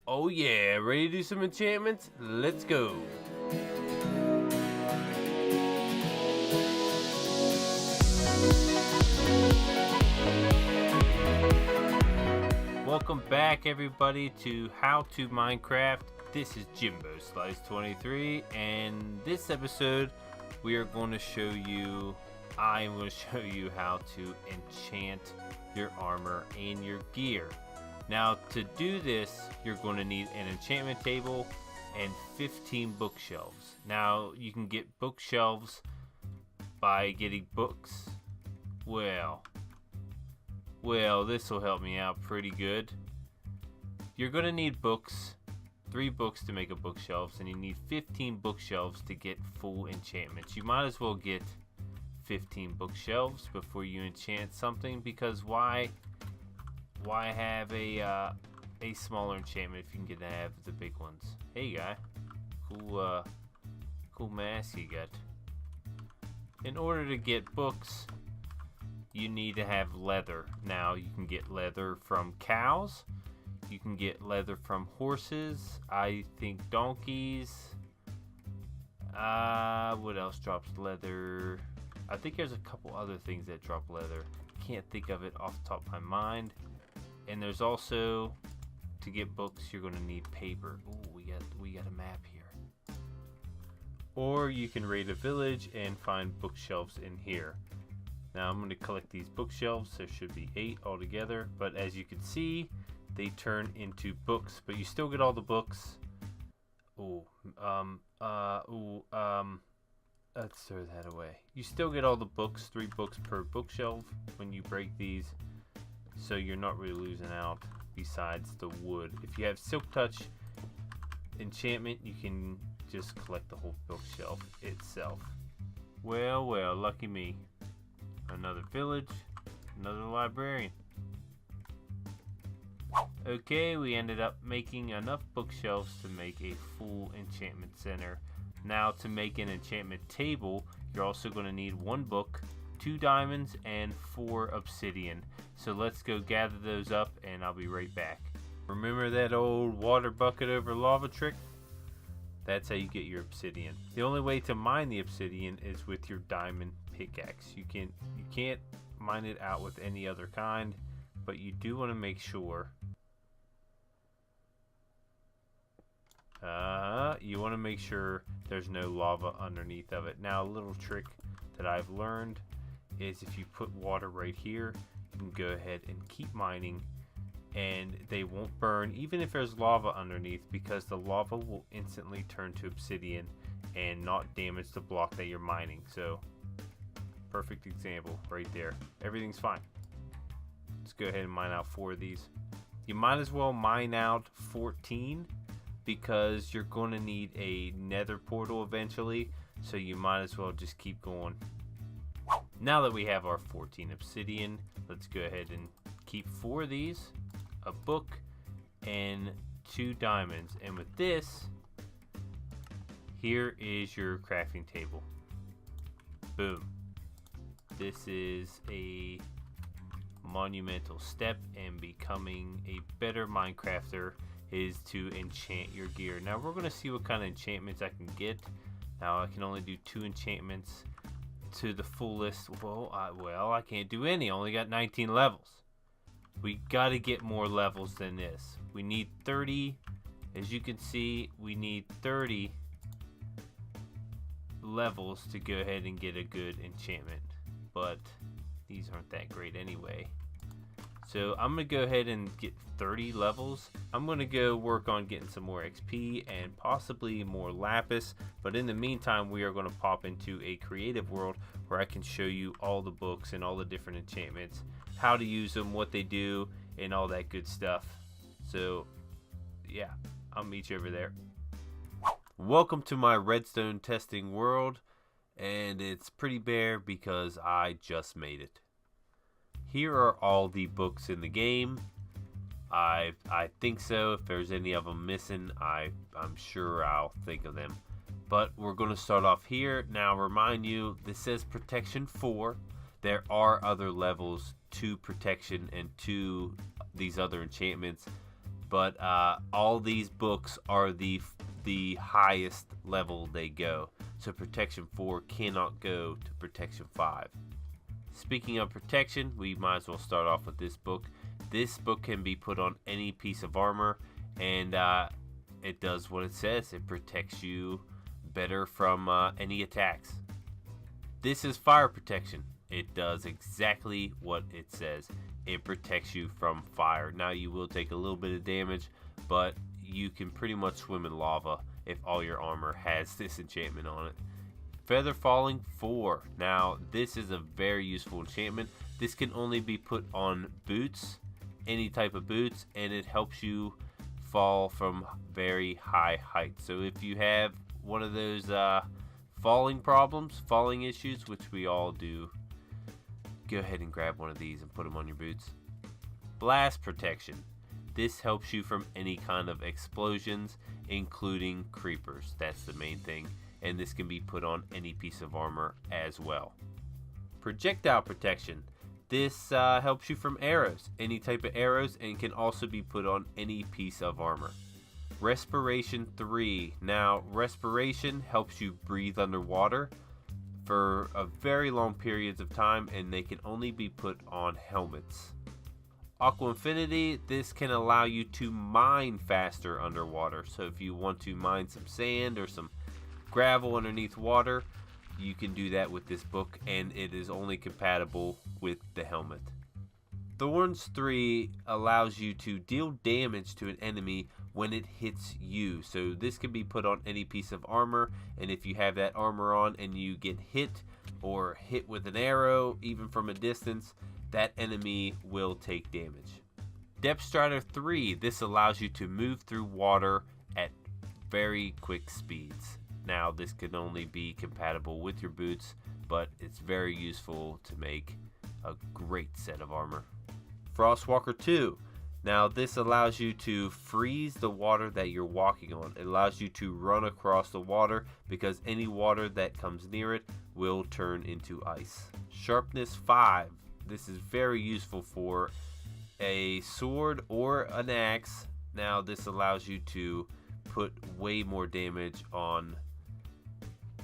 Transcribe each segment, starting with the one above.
Oh yeah, ready to do some enchantments? Let's go. Welcome back everybody to How to Minecraft. This is Jimbo Slice 23, and this episode we are going to show you I'm going to show you how to enchant your armor and your gear. Now, to do this, you're going to need an enchantment table and 15 bookshelves. Now, you can get bookshelves by getting books. Well, this will help me out pretty good. You're going to need books, 3 books to make a bookshelves, and you need 15 bookshelves to get full enchantments. You might as well get 15 bookshelves before you enchant something, because why have a smaller enchantment if you can get to have the big ones? Hey guy, cool mask you got. In order to get books, you need to have leather. Now you can get leather from cows, you can get leather from horses, I think donkeys. What else drops leather? I think there's a couple other things that drop leather. Can't think of it off the top of my mind. And there's also, to get books, you're going to need paper. Ooh, we got a map here. Or you can raid a village and find bookshelves in here. Now I'm going to collect these bookshelves. There should be 8 altogether, but as you can see, they turn into books. But you still get all the books. Let's throw that away. You still get all the books, 3 books per bookshelf when you break these. So you're not really losing out besides the wood. If you have Silk Touch enchantment, you can just collect the whole bookshelf itself. Well, lucky me. Another village, another librarian. Okay, we ended up making enough bookshelves to make a full enchantment center. Now, to make an enchantment table, you're also going to need 1 book, 2 diamonds, and 4 obsidian. So let's go gather those up and I'll be right back. Remember that old water bucket over lava trick? That's how you get your obsidian. The only way to mine the obsidian is with your diamond pickaxe. You can't mine it out with any other kind, but you do want to make sure there's no lava underneath of it. Now, a little trick that I've learned is if you put water right here, you can go ahead and keep mining and they won't burn even if there's lava underneath, because the lava will instantly turn to obsidian and not damage the block that you're mining. So perfect example right there. Everything's fine. Let's go ahead and mine out 4 of these. You might as well mine out 14 because you're going to need a nether portal eventually, so you might as well just keep going. Now that we have our 14 obsidian, let's go ahead and keep 4 of these, a book, and 2 diamonds. And with this, here is your crafting table. Boom. This is a monumental step in becoming a better Minecrafter, is to enchant your gear. Now we're going to see what kind of enchantments I can get. Now I can only do 2 enchantments to the fullest. I can't do any. I only got 19 levels. We got to get more levels than this. We need 30. As you can see, we need 30 levels to go ahead and get a good enchantment, but these aren't that great anyway. So I'm going to go ahead and get 30 levels. I'm going to go work on getting some more XP and possibly more lapis. But in the meantime, we are going to pop into a creative world where I can show you all the books and all the different enchantments, how to use them, what they do, and all that good stuff. So yeah, I'll meet you over there. Welcome to my redstone testing world, and it's pretty bare because I just made it. Here are all the books in the game. I think so. If there's any of them missing, I'm sure I'll think of them. But we're going to start off here. Now, remind you, this says protection 4. There are other levels to protection and to these other enchantments, but all these books are the highest level they go. So protection 4 cannot go to protection 5. Speaking of protection, we might as well start off with this book. This book can be put on any piece of armor, and it does what it says. It protects you better from any attacks. This is fire protection. It does exactly what it says. It protects you from fire. Now you will take a little bit of damage, but you can pretty much swim in lava if all your armor has this enchantment on it. Feather Falling 4. Now this is a very useful enchantment. This can only be put on boots, any type of boots, and it helps you fall from very high heights. So if you have one of those falling problems, falling issues, which we all do, go ahead and grab one of these and put them on your boots. Blast Protection. This helps you from any kind of explosions, including creepers. That's the main thing, and this can be put on any piece of armor as well. Projectile Protection. This helps you from arrows, any type of arrows, and can also be put on any piece of armor. Respiration 3. Now, Respiration helps you breathe underwater for a very long periods of time, and they can only be put on helmets. Aqua Infinity. This can allow you to mine faster underwater. So if you want to mine some sand or some gravel underneath water, you can do that with this book, and it is only compatible with the helmet. Thorns 3 allows you to deal damage to an enemy when it hits you. So this can be put on any piece of armor, and if you have that armor on and you get hit or hit with an arrow, even from a distance, that enemy will take damage. Depth Strider 3. This allows you to move through water at very quick speeds. Now this can only be compatible with your boots, but it's very useful to make a great set of armor. Frostwalker 2. Now this allows you to freeze the water that you're walking on. It allows you to run across the water because any water that comes near it will turn into ice. Sharpness 5. This is very useful for a sword or an axe. Now this allows you to put way more damage on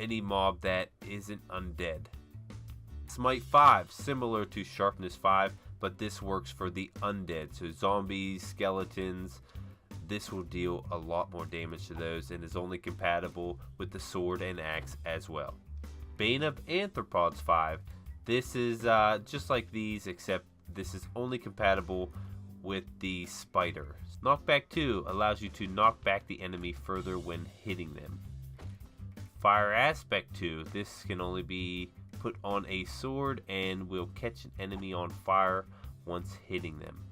any mob that isn't undead. Smite 5, similar to Sharpness 5, but this works for the undead. So zombies, skeletons, this will deal a lot more damage to those and is only compatible with the sword and axe as well. Bane of Arthropods 5. This is just like these, except this is only compatible with the spider. Knockback 2 allows you to knock back the enemy further when hitting them. Fire Aspect 2. This can only be put on a sword and will catch an enemy on fire once hitting them.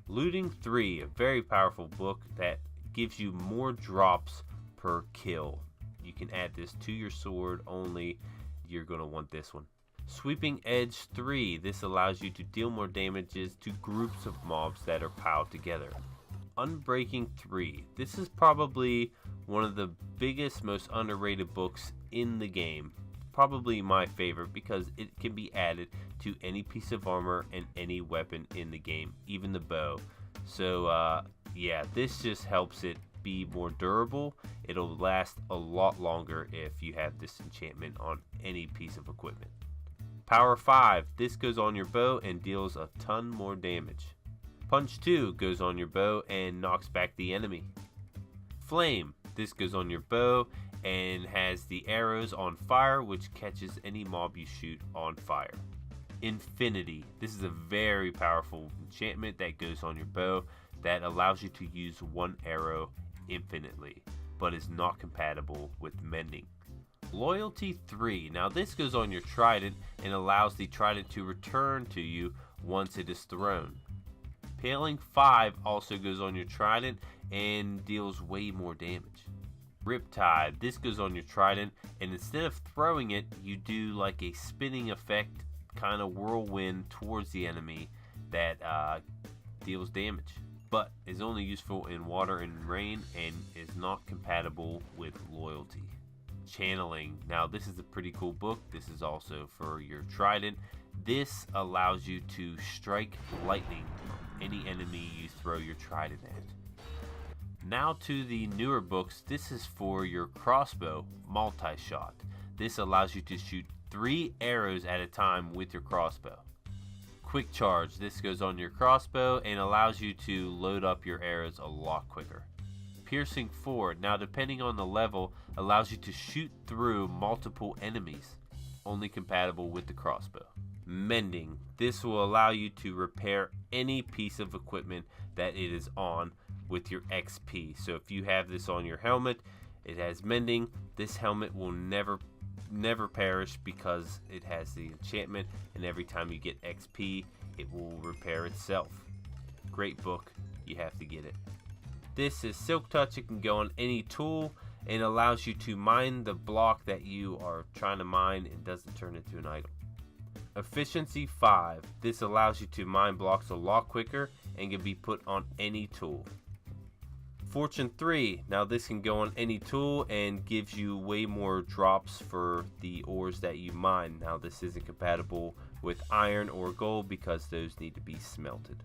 Looting 3. A very powerful book that gives you more drops per kill. You can add this to your sword only. You're going to want this one. Sweeping Edge 3. This allows you to deal more damages to groups of mobs that are piled together. Unbreaking 3. This is probably one of the biggest, most underrated books in the game. Probably my favorite because it can be added to any piece of armor and any weapon in the game, even the bow. So yeah, this just helps it be more durable. It'll last a lot longer if you have this enchantment on any piece of equipment. Power 5. This goes on your bow and deals a ton more damage. Punch 2 goes on your bow and knocks back the enemy. Flame. This goes on your bow and has the arrows on fire, which catches any mob you shoot on fire. Infinity. This is a very powerful enchantment that goes on your bow that allows you to use one arrow infinitely, but is not compatible with mending. Loyalty 3. Now this goes on your trident and allows the trident to return to you once it is thrown. Paling 5 also goes on your trident and deals way more damage. Riptide. This goes on your trident, and instead of throwing it, you do like a spinning effect, kind of whirlwind towards the enemy that deals damage, but is only useful in water and rain and is not compatible with loyalty. Channeling. Now this is a pretty cool book. This is also for your trident. This allows you to strike lightning from any enemy you throw your trident at. Now to the newer books. This is for your crossbow multi-shot. This allows you to shoot 3 arrows at a time with your crossbow. Quick charge. This goes on your crossbow and allows you to load up your arrows a lot quicker. Piercing 4. Now depending on the level, allows you to shoot through multiple enemies. Only compatible with the crossbow. Mending. This will allow you to repair any piece of equipment that it is on with your XP. So if you have this on your helmet, it has mending. This helmet will never perish because it has the enchantment, and every time you get XP, it will repair itself. Great book. You have to get it. This is Silk Touch. It can go on any tool and allows you to mine the block that you are trying to mine and doesn't turn into an item. Efficiency 5. This allows you to mine blocks a lot quicker and can be put on any tool. Fortune 3. Now this can go on any tool and gives you way more drops for the ores that you mine. Now this isn't compatible with iron or gold because those need to be smelted.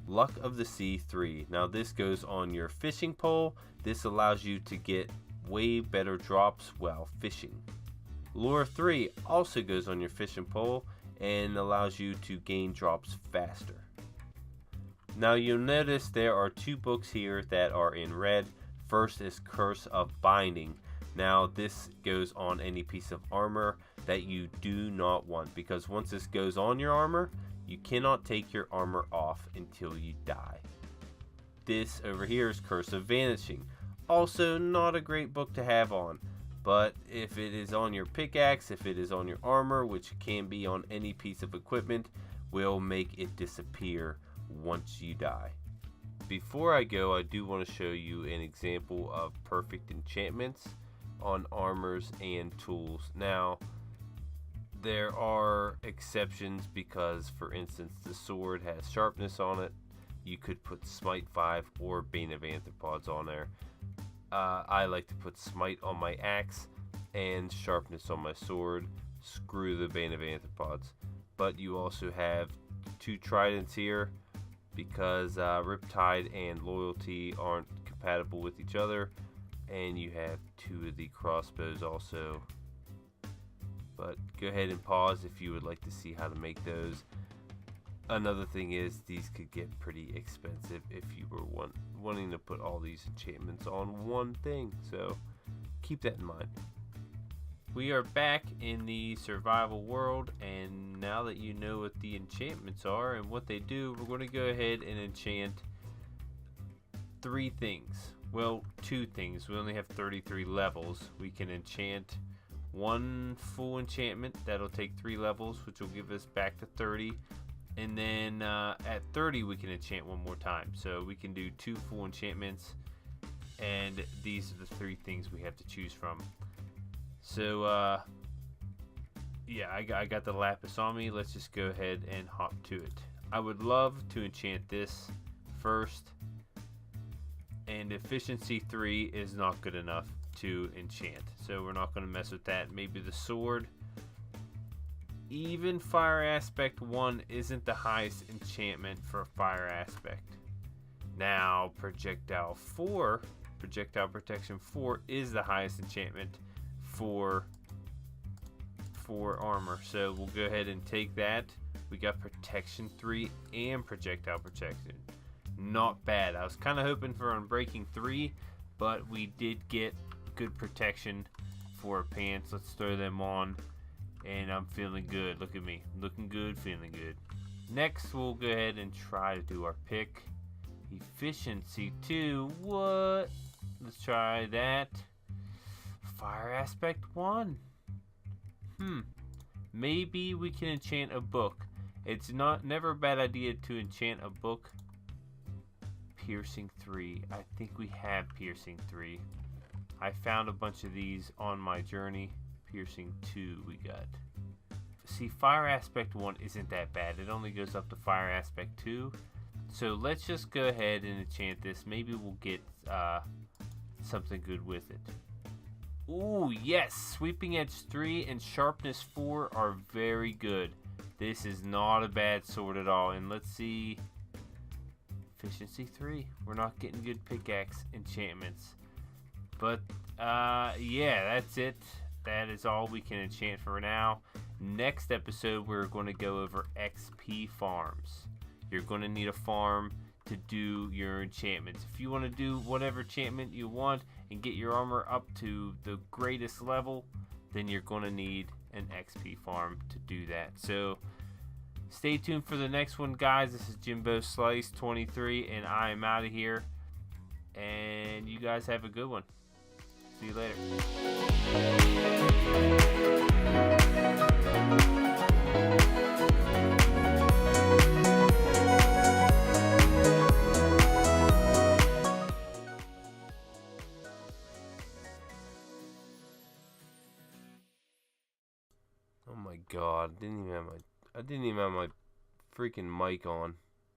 Luck of the Sea 3. Now this goes on your fishing pole. This allows you to get way better drops while fishing. Lure 3 also goes on your fishing pole and allows you to gain drops faster. Now you'll notice there are 2 books here that are in red. First is Curse of Binding. Now this goes on any piece of armor that you do not want, because once this goes on your armor, you cannot take your armor off until you die. This over here is Curse of Vanishing. Also not a great book to have on, but if it is on your pickaxe, if it is on your armor, which can be on any piece of equipment, will make it disappear once you die. Before I go, I do want to show you an example of perfect enchantments on armors and tools. Now there are exceptions because, for instance, the sword has sharpness on it. You could put Smite 5 or Bane of Anthropods on there. I like to put Smite on my axe and sharpness on my sword. Screw the Bane of Anthropods. But you also have 2 tridents here because Riptide and Loyalty aren't compatible with each other, and you have 2 of the crossbows also. But go ahead and pause if you would like to see how to make those. Another thing is these could get pretty expensive if you were wanting to put all these enchantments on one thing, so keep that in mind. We are back in the survival world, and now that you know what the enchantments are and what they do, we're going to go ahead and enchant 3 things. Well, 2 things. We only have 33 levels. We can enchant 1 full enchantment. That'll take 3 levels, which will give us back to 30. And then at 30 we can enchant 1 more time. So we can do 2 full enchantments, and these are the 3 things we have to choose from. So yeah, I got the lapis on me. Let's just go ahead and hop to it. I would love to enchant this first, and efficiency 3 is not good enough to enchant, so we're not going to mess with that. Maybe the sword. Even Fire Aspect 1 isn't the highest enchantment for Fire Aspect. Now Projectile Protection 4 is the highest enchantment for armor. So we'll go ahead and take that. We got Protection 3 and Projectile Protection. Not bad. I was kind of hoping for Unbreaking 3, but we did get good protection for our pants. Let's throw them on. And I'm feeling good. Look at me. Looking good, feeling good. Next, we'll go ahead and try to do our pick. Efficiency 2. What? Let's try that. Fire Aspect 1. Maybe we can enchant a book. It's never a bad idea to enchant a book. Piercing 3. I think we have Piercing 3. I found a bunch of these on my journey. Piercing 2 we got. See, Fire Aspect 1 isn't that bad. It only goes up to Fire Aspect 2. So let's just go ahead and enchant this. Maybe we'll get something good with it. Ooh, yes! Sweeping Edge 3 and Sharpness 4 are very good. This is not a bad sword at all. And let's see. efficiency 3. We're not getting good pickaxe enchantments. But, yeah, that's it. That is all we can enchant for now. Next episode, we're going to go over XP farms. You're going to need a farm to do your enchantments. If you want to do whatever enchantment you want and get your armor up to the greatest level, then you're going to need an XP farm to do that. So stay tuned for the next one, guys. This is Jimbo Slice 23, and I am out of here. And you guys have a good one. See you later. Oh my god, I didn't even have my freaking mic on.